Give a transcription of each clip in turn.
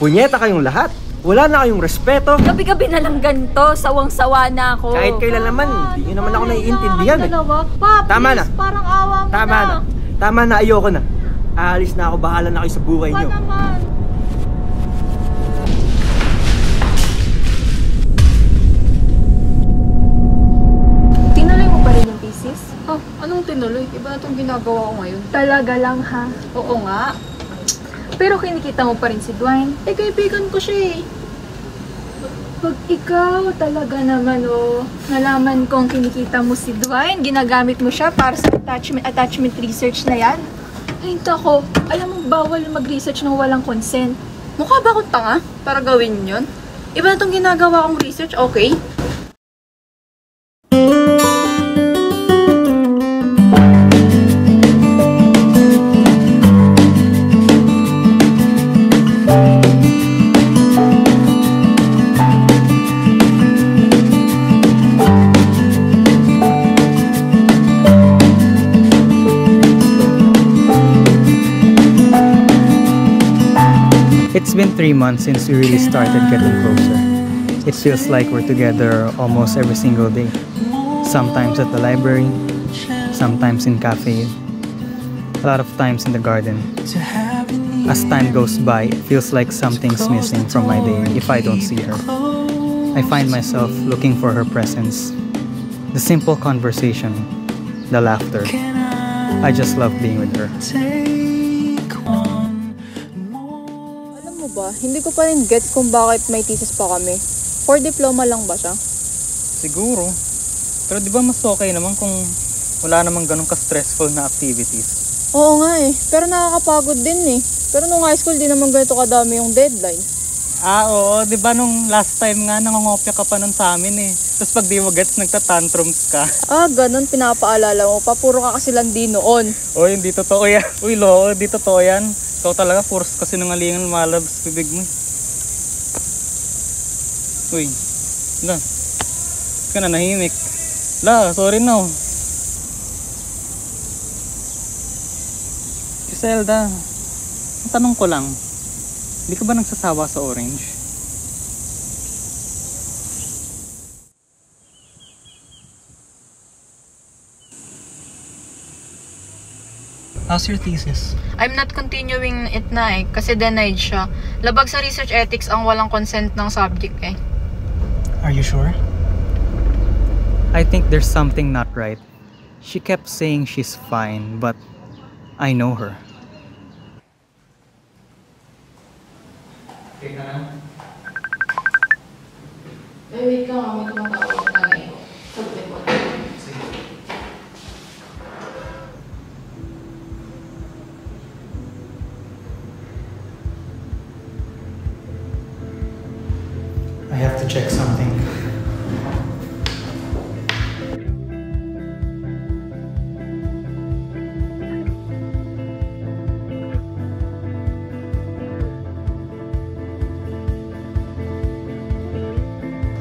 Punyeta kayong lahat. Wala na kayong respeto. Gabi-gabi na lang ganito. Sawang-sawa na ako. Kahit kailan naman, hindi nyo naman ako naiintindihan eh. Pa, Tama please, na. parang awa mo Tama na. Tama na, ayoko na. Aalis na ako, bahala na kayo sa buhay nyo. naman. Tinuloy mo pa rin yung thesis? Oh, anong tinuloy? Iba na itong ginagawa ko ngayon. Talaga lang ha. Oo nga. Pero kinikita mo pa rin si Dwayne. Eh, kaibigan ko siya eh. Pag ikaw talaga naman nalaman kong kinikita mo si Dwayne, ginagamit mo siya para sa attachment research na yan. Ay, ko, alam mo bawal mag-research nang walang consent. Mukha ba akong tanga para gawin yun? Iba na itong ginagawa kong research, okay? It's been 3 months since we really started getting closer. It feels like we're together almost every single day. Sometimes at the library, sometimes in cafe, a lot of times in the garden. As time goes by, it feels like something's missing from my day if I don't see her. I find myself looking for her presence. The simple conversation, the laughter. I just love being with her. Ba? Hindi ko pa rin get kung bakit may thesis pa kami. For diploma lang ba siya? Siguro. Pero di ba mas okay naman kung wala namang ganun ka-stressful na activities? Oo nga eh. Pero nakakapagod din eh. Pero nung high school, di naman ganito kadami yung deadline. Oo. Di ba nung last time nga, nangongopya ka pa nun sa amin eh. Tapos pag di mo gets, nagtatantrums ka. Ganun. Pinapaalala mo pa. Puro ka kasi landi noon. Uy, hindi totoo yan. Uy, loko, hindi totoo yan. Ikaw talaga, force kasi nangalingan lumalabas bibig mo. Uy, la. Ka na nahimik. La, sorry no. Griselda, tanong ko lang. Hindi ka ba nagsasawa sa orange? How's your thesis? I'm not continuing it na eh, kasi denied siya. Labag sa research ethics ang walang consent ng subject eh. Are you sure? I think there's something not right. She kept saying she's fine, but I know her. Okay ka na? Wait lang, may tumatawag na eh. Sabi mo. I have to check something.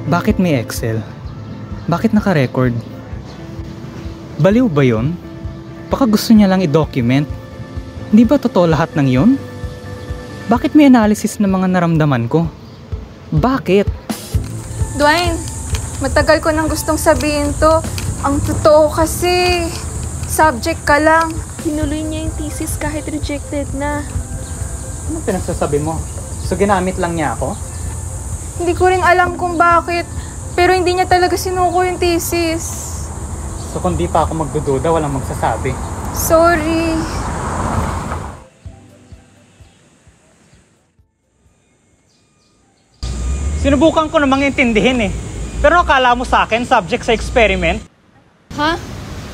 Bakit may Excel? Bakit naka-record? Baliw ba yun? Baka gusto niya lang i-document. Hindi ba totoo lahat ng yun? Bakit may analysis ng mga naramdaman ko? Bakit? Dwayne, matagal ko nang gustong sabihin to. Ang totoo kasi, subject ka lang. Tinuloy niya yung thesis kahit rejected na. Ano pinagsasabi mo? So ginamit lang niya ako? Hindi ko rin alam kung bakit, pero hindi niya talaga sinuko yung thesis. So kung di pa ako magdududa, walang magsasabi. Sorry. Sinubukan ko namang intindihin eh. Pero akala mo sa akin, subject sa experiment? Ha?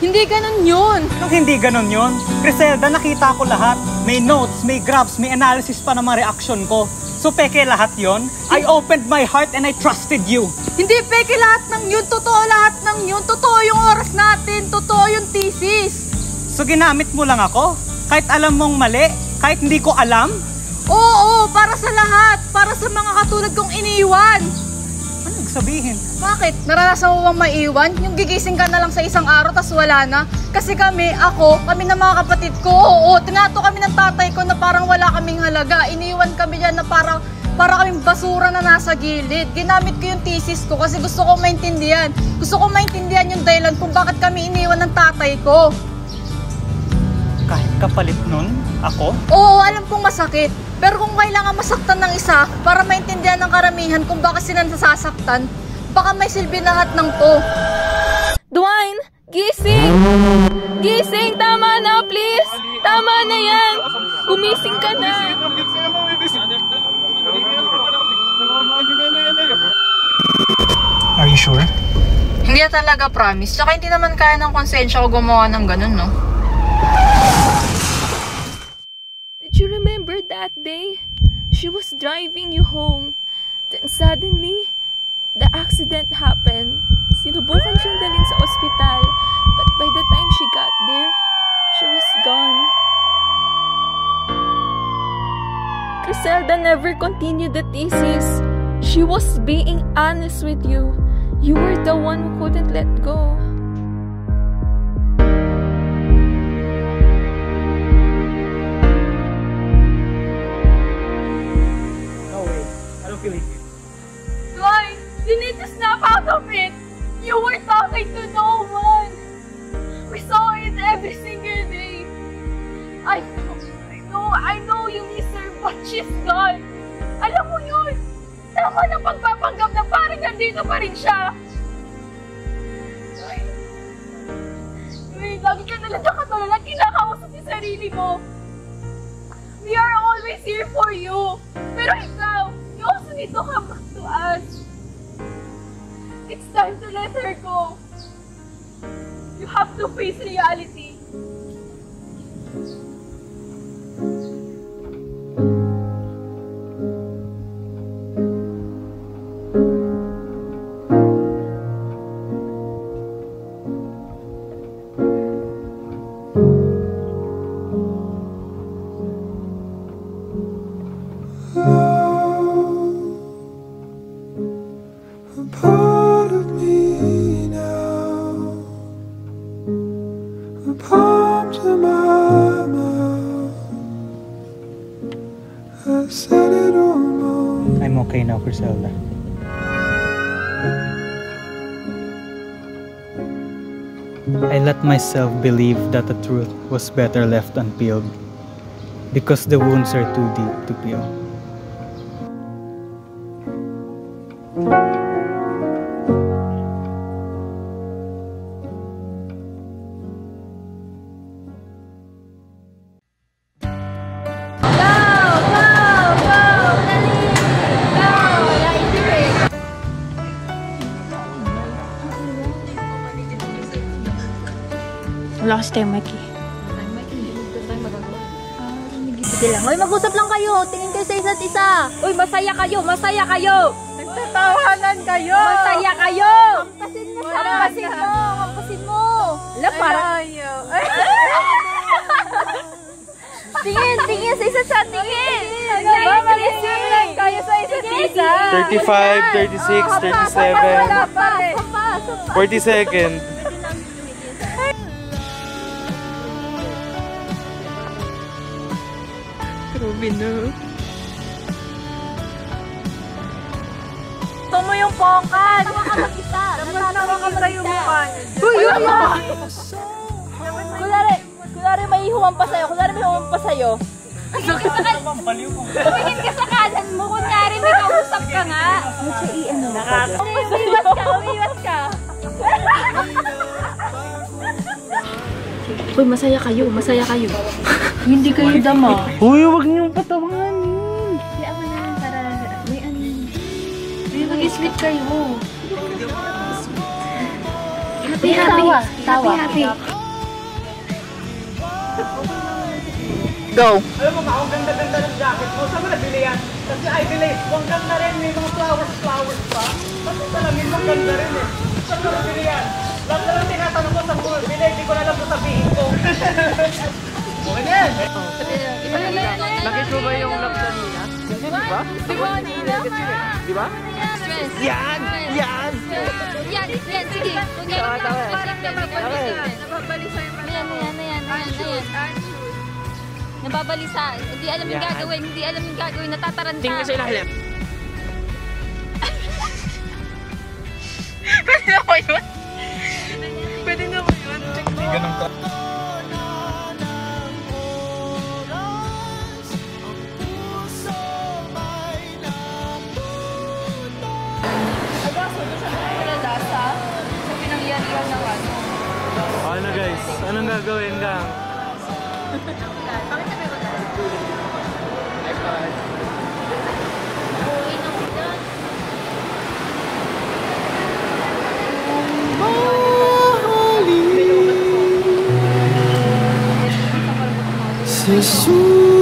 Hindi ganun yun! Nung hindi ganun yun, Griselda, nakita ko lahat. May notes, may graphs, may analysis pa ng mga reaction ko. So peke lahat yon. I opened my heart and I trusted you. Hindi peke lahat ng yun! Totoo lahat ng yun! Totoo yung oras natin! Totoo yung thesis! So ginamit mo lang ako? Kahit alam mong mali? Kahit hindi ko alam? Oo! Para sa lahat! Para sa mga katulad kong iniwan! Ano sabihin? Bakit? Naranasan mo bang maiwan? Yung gigising ka na lang sa isang araw tas wala na? Kasi kami ng mga kapatid ko, oo, tinato kami ng tatay ko na parang wala kaming halaga. Iniwan kami dyan na parang para kaming basura na nasa gilid. Ginamit ko yung thesis ko kasi gusto ko maintindihan. Gusto ko maintindihan yung dahilan kung bakit kami iniwan ng tatay ko. Kahit kapalit nun, ako? Oo, alam kong masakit. Pero kung kailangan masaktan ng isa para maintindihan ng karamihan kung bakit sila nasasaktan, baka may silbi lahat ng to. Dwayne! Gising! Gising! Tama na, please! Tama na yan! Gumising ka na! Are you sure? Hindi na talaga promise. Tsaka hindi naman kaya ng konsensya ko gumawa ng ganun, no? Did you remember that day? She was driving you home. Then suddenly, the accident happened. Sinubukan siyang dalhin sa ospital. But by the time she got there, she was gone. Griselda never continued the thesis. She was being honest with you. You were the one who couldn't let go. No way. I don't feel it. Why? You need to snap out of it. You were talking to no one. We saw it every single day. I know you miss her, but she's gone. Alam mo yun. Tama na pagpapanggap na parang nandito pa rin siya. Ay, lagi ka nalang nakatulala, kinakausap yung sarili mo. We are always here for you. Pero ikaw, you also need to come back to us. It's time to let her go. You have to face reality. Part of me now, a palm to my mouth. I said it almost. I'm okay now, Griselda. I let myself believe that the truth was better left unpeeled because the wounds are too deep to peel. Wala kasi tayo, Mikey. Sige lang. Hoy, mag-usap lang kayo. Tingin kayo sa isa't isa. Uy, masaya kayo. Masaya kayo. Nagtatawanan kayo! Masaya kayo. Hampasin mo siya. Wala Hampasin na. mo. Hampasin mo. Alam, parang... Tingin, tingin sa isa't isa. Tingin. Ano ba? Mag-isip lang kayo sa isa't isa. 35, 36, 37, Wala pa. Sapa, sapa. 40 seconds. Gusto mo yung pongkan! Tama ka mag-isa. Tama ka yung mukha. Uy, uy, Kunwari may humampas sa'yo. Kunwari may humampas sa'yo. Tumingin ka sa kanan mo. Kunyari may kausap ka nga. Umiwas ka, umiwas ka. Uy, masaya kayo, masaya kayo. Hindi kayo dama. Uy, huwag niyong patawanin. Kaya mo na para may ano. Mag-sweet kayo. Happy, happy. Tawa. Happy, happy. Go! Alam mo ba, ang ganda-ganda ng jacket mo. Saan mo nabili yan? Kasi I believe, ang ganda rin. May mga flowers pa. Kasi talamin, ang ganda rin eh. Saan mo nabili yan? Lang na lang tinatanong ko sa mga bili. Hindi ko na alam kung sabihin ko. Okay na yan. Nakit mo ba yung love kanina? Di ba? Di ba? Yan! Yan! Yan, sige. Nababalisa. Hindi alam yung gagawin. Hindi alam yung gagawin. Natataranta. Tingnan sa ilalim. Pwede na ba yun? Pwede na ba yun? Hindi ganun ka. Sa pinangyarihan ng ano. Ano guys? Anong gagawin ka? C'est sûr.